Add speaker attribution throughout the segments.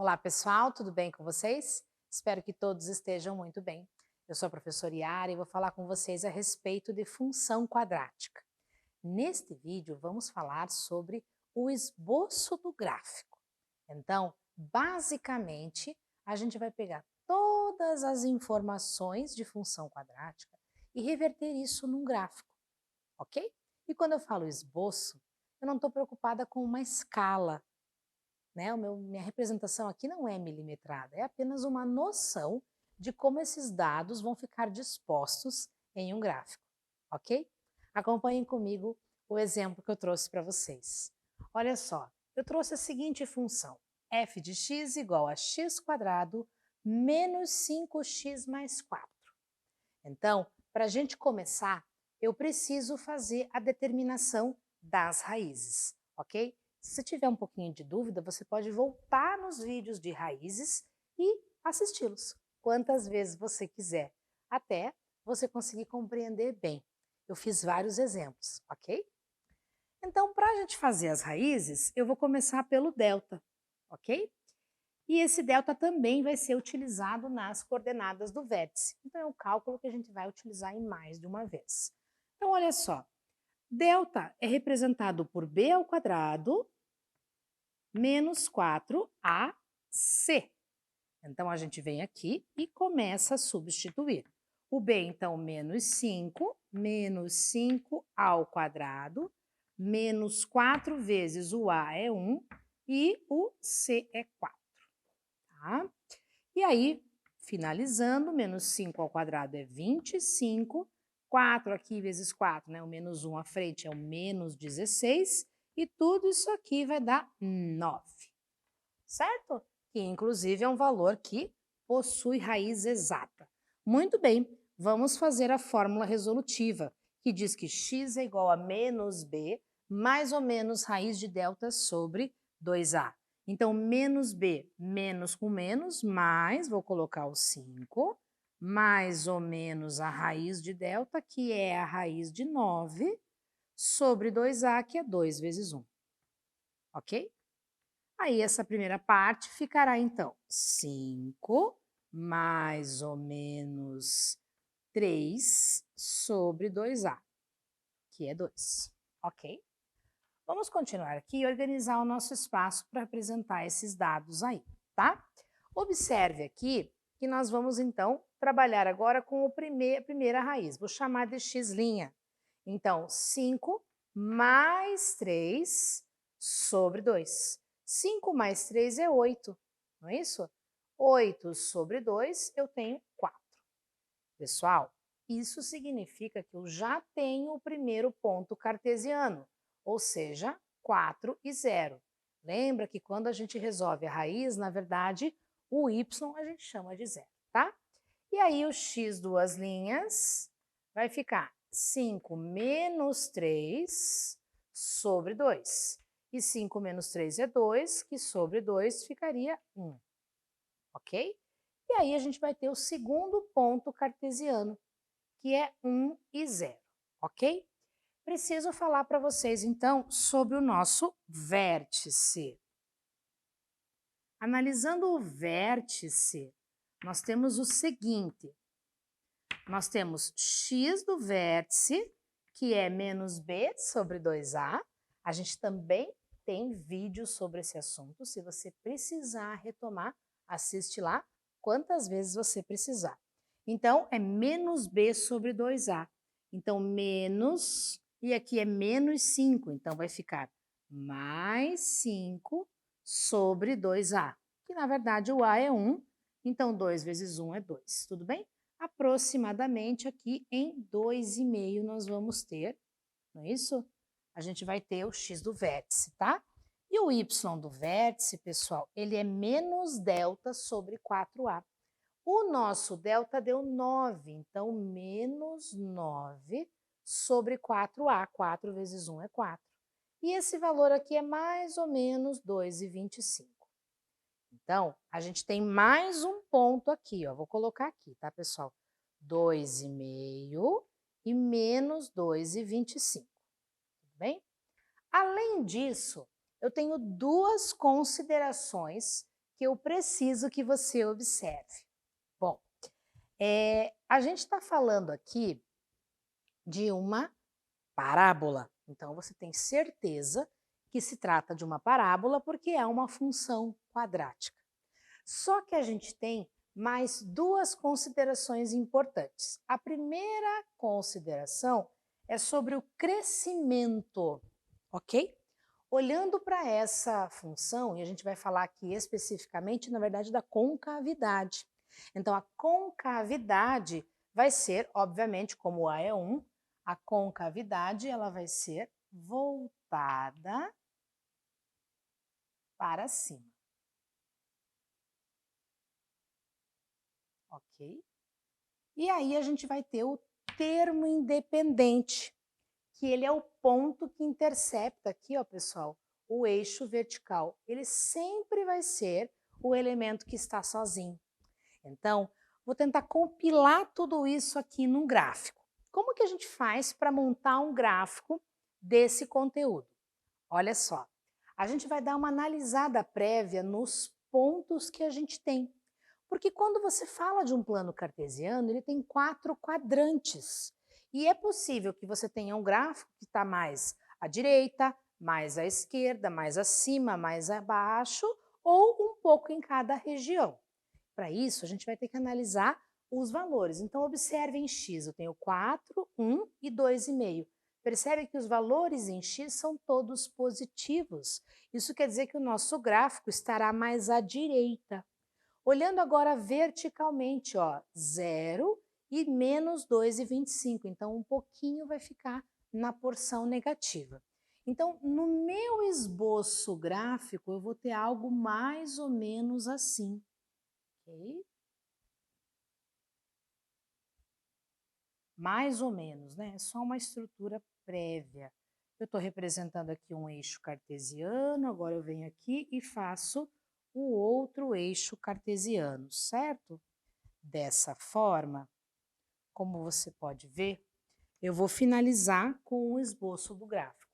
Speaker 1: Olá, pessoal, tudo bem com vocês? Espero que todos estejam muito bem. Eu sou a professora Yara e vou falar com vocês a respeito de função quadrática. Neste vídeo, vamos falar sobre o esboço do gráfico. Então, basicamente, a gente vai pegar todas as informações de função quadrática e reverter isso num gráfico, ok? E quando eu falo esboço, eu não estou preocupada com uma escala, né? Minha representação aqui não é milimetrada, é apenas uma noção de como esses dados vão ficar dispostos em um gráfico, ok? Acompanhem comigo o exemplo que eu trouxe para vocês. Olha só, eu trouxe a seguinte função: f de x igual a x² menos 5x mais 4. Então, para a gente começar, eu preciso fazer a determinação das raízes, ok? Se você tiver um pouquinho de dúvida, você pode voltar nos vídeos de raízes e assisti-los quantas vezes você quiser, até você conseguir compreender bem. Eu fiz vários exemplos, ok? Então, para a gente fazer as raízes, eu vou começar pelo delta, ok? E esse delta também vai ser utilizado nas coordenadas do vértice. Então, é um cálculo que a gente vai utilizar em mais de uma vez. Então, olha só. Delta é representado por b ao quadrado menos 4ac. Então, a gente vem aqui e começa a substituir. O b, então, menos 5 ao quadrado, menos 4 vezes o a é 1 e o c é 4. Tá? E aí, finalizando, menos 5 ao quadrado é 25, 4 aqui vezes 4, né? O menos 1 à frente é o menos 16, e tudo isso aqui vai dar 9, certo? Que inclusive é um valor que possui raiz exata. Muito bem, vamos fazer a fórmula resolutiva, que diz que x é igual a menos b, mais ou menos raiz de delta sobre 2a. Então, menos b, menos com menos, mais, vou colocar o 5, mais ou menos a raiz de delta, que é a raiz de 9, sobre 2a, que é 2 vezes 1. Ok? Aí, essa primeira parte ficará, então, 5 mais ou menos 3 sobre 2a, que é 2. Ok? Vamos continuar aqui e organizar o nosso espaço para apresentar esses dados aí, tá? Observe aqui que nós vamos, então, trabalhar agora com a primeira raiz. Vou chamar de x'. Então, 5 mais 3 sobre 2. 5 mais 3 é 8, não é isso? 8 sobre 2, eu tenho 4. Pessoal, isso significa que eu já tenho o primeiro ponto cartesiano, ou seja, 4 e 0. Lembra que quando a gente resolve a raiz, na verdade, o y a gente chama de 0, tá? E aí o x duas linhas vai ficar 5 menos 3 sobre 2. E 5 menos 3 é 2, que sobre 2 ficaria 1, ok? E aí a gente vai ter o segundo ponto cartesiano, que é 1 e 0, ok? Preciso falar para vocês, então, sobre o nosso vértice. Analisando o vértice, nós temos o seguinte: nós temos x do vértice, que é menos b sobre 2a. A gente também tem vídeo sobre esse assunto. Se você precisar retomar, assiste lá quantas vezes você precisar. Então, é menos b sobre 2a. Então, menos, e aqui é menos 5. Então, vai ficar mais 5 sobre 2a. Que, na verdade, o a é 1. Então, 2 vezes 1 é 2. Tudo bem? Aproximadamente aqui em 2,5 nós vamos ter, não é isso? A gente vai ter o x do vértice, tá? E o y do vértice, pessoal, ele é menos delta sobre 4a. O nosso delta deu 9, então menos 9 sobre 4a. 4 vezes 1 é 4. E esse valor aqui é mais ou menos 2,25. Então, a gente tem mais um ponto aqui, ó. Vou colocar aqui, tá, pessoal? 2,5 e menos 2,25. Tudo bem? Além disso, eu tenho duas considerações que eu preciso que você observe. Bom, a gente está falando aqui de uma parábola. Então, você tem certeza que se trata de uma parábola porque é uma função quadrática. Só que a gente tem mais duas considerações importantes. A primeira consideração é sobre o crescimento, ok? Olhando para essa função, e a gente vai falar aqui especificamente, na verdade, da concavidade. Então, a concavidade vai ser, obviamente, como A é 1, a concavidade ela vai ser voltada para cima. Ok? E aí a gente vai ter o termo independente, que ele é o ponto que intercepta aqui, ó, pessoal, o eixo vertical. Ele sempre vai ser o elemento que está sozinho. Então, vou tentar compilar tudo isso aqui num gráfico. Como que a gente faz para montar um gráfico desse conteúdo? Olha só, a gente vai dar uma analisada prévia nos pontos que a gente tem. Porque quando você fala de um plano cartesiano, ele tem 4 quadrantes. E é possível que você tenha um gráfico que está mais à direita, mais à esquerda, mais acima, mais abaixo, ou um pouco em cada região. Para isso, a gente vai ter que analisar os valores. Então, observe em x, eu tenho 4, 1 e 2,5. Percebe que os valores em x são todos positivos. Isso quer dizer que o nosso gráfico estará mais à direita. Olhando agora verticalmente, ó, 0 e menos 2,25. Então, um pouquinho vai ficar na porção negativa. Então, no meu esboço gráfico, eu vou ter algo mais ou menos assim. Ok? Mais ou menos, né? É só uma estrutura prévia. Eu estou representando aqui um eixo cartesiano, agora eu venho aqui e faço o outro eixo cartesiano, certo? Dessa forma, como você pode ver, eu vou finalizar com o esboço do gráfico.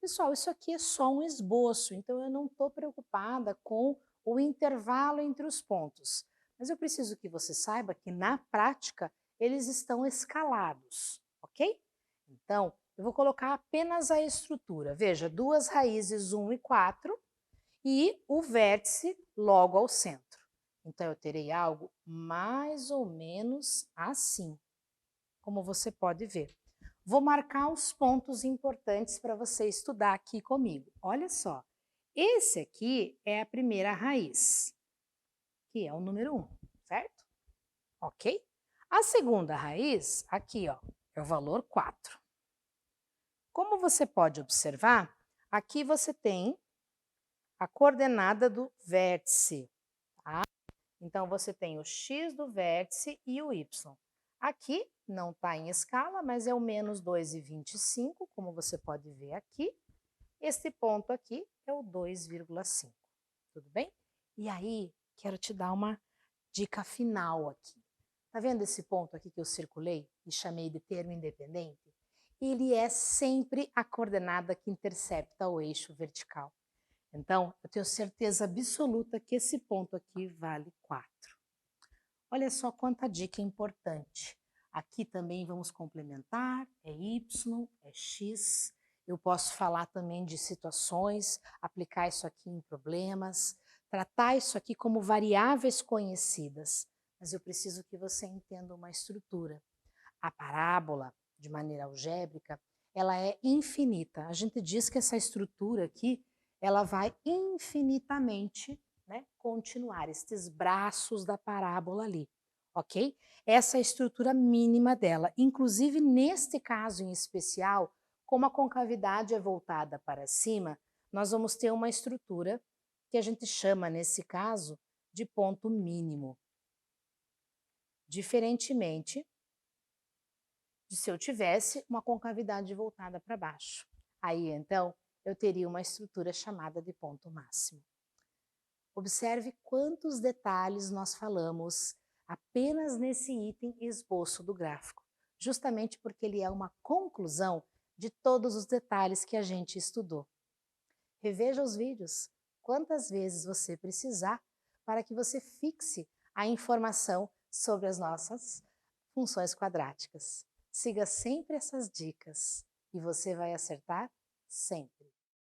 Speaker 1: Pessoal, isso aqui é só um esboço, então eu não estou preocupada com o intervalo entre os pontos. Mas eu preciso que você saiba que na prática eles estão escalados, ok? Então, eu vou colocar apenas a estrutura. Veja, duas raízes 1 e 4 e o vértice logo ao centro. Então, eu terei algo mais ou menos assim, como você pode ver. Vou marcar os pontos importantes para você estudar aqui comigo. Olha só, esse aqui é a primeira raiz, que é o número 1, certo? Ok? A segunda raiz, aqui, ó, é o valor 4. Como você pode observar, aqui você tem a coordenada do vértice, tá? Então, você tem o x do vértice e o y. Aqui não está em escala, mas é o menos 2,25, como você pode ver aqui. Este ponto aqui é o 2,5, tudo bem? E aí, quero te dar uma dica final aqui. Tá vendo esse ponto aqui que eu circulei e chamei de termo independente? Ele é sempre a coordenada que intercepta o eixo vertical. Então, eu tenho certeza absoluta que esse ponto aqui vale 4. Olha só quanta dica importante. Aqui também vamos complementar, é y, é x. Eu posso falar também de situações, aplicar isso aqui em problemas, tratar isso aqui como variáveis conhecidas. Mas eu preciso que você entenda uma estrutura. A parábola, de maneira algébrica, ela é infinita. A gente diz que essa estrutura aqui, ela vai infinitamente, né, continuar, estes braços da parábola ali, ok? Essa é a estrutura mínima dela. Inclusive, neste caso em especial, como a concavidade é voltada para cima, nós vamos ter uma estrutura que a gente chama, nesse caso, de ponto mínimo. Diferentemente de se eu tivesse uma concavidade voltada para baixo. Aí, então, eu teria uma estrutura chamada de ponto máximo. Observe quantos detalhes nós falamos apenas nesse item esboço do gráfico, justamente porque ele é uma conclusão de todos os detalhes que a gente estudou. Reveja os vídeos quantas vezes você precisar para que você fixe a informação sobre as nossas funções quadráticas. Siga sempre essas dicas e você vai acertar sempre.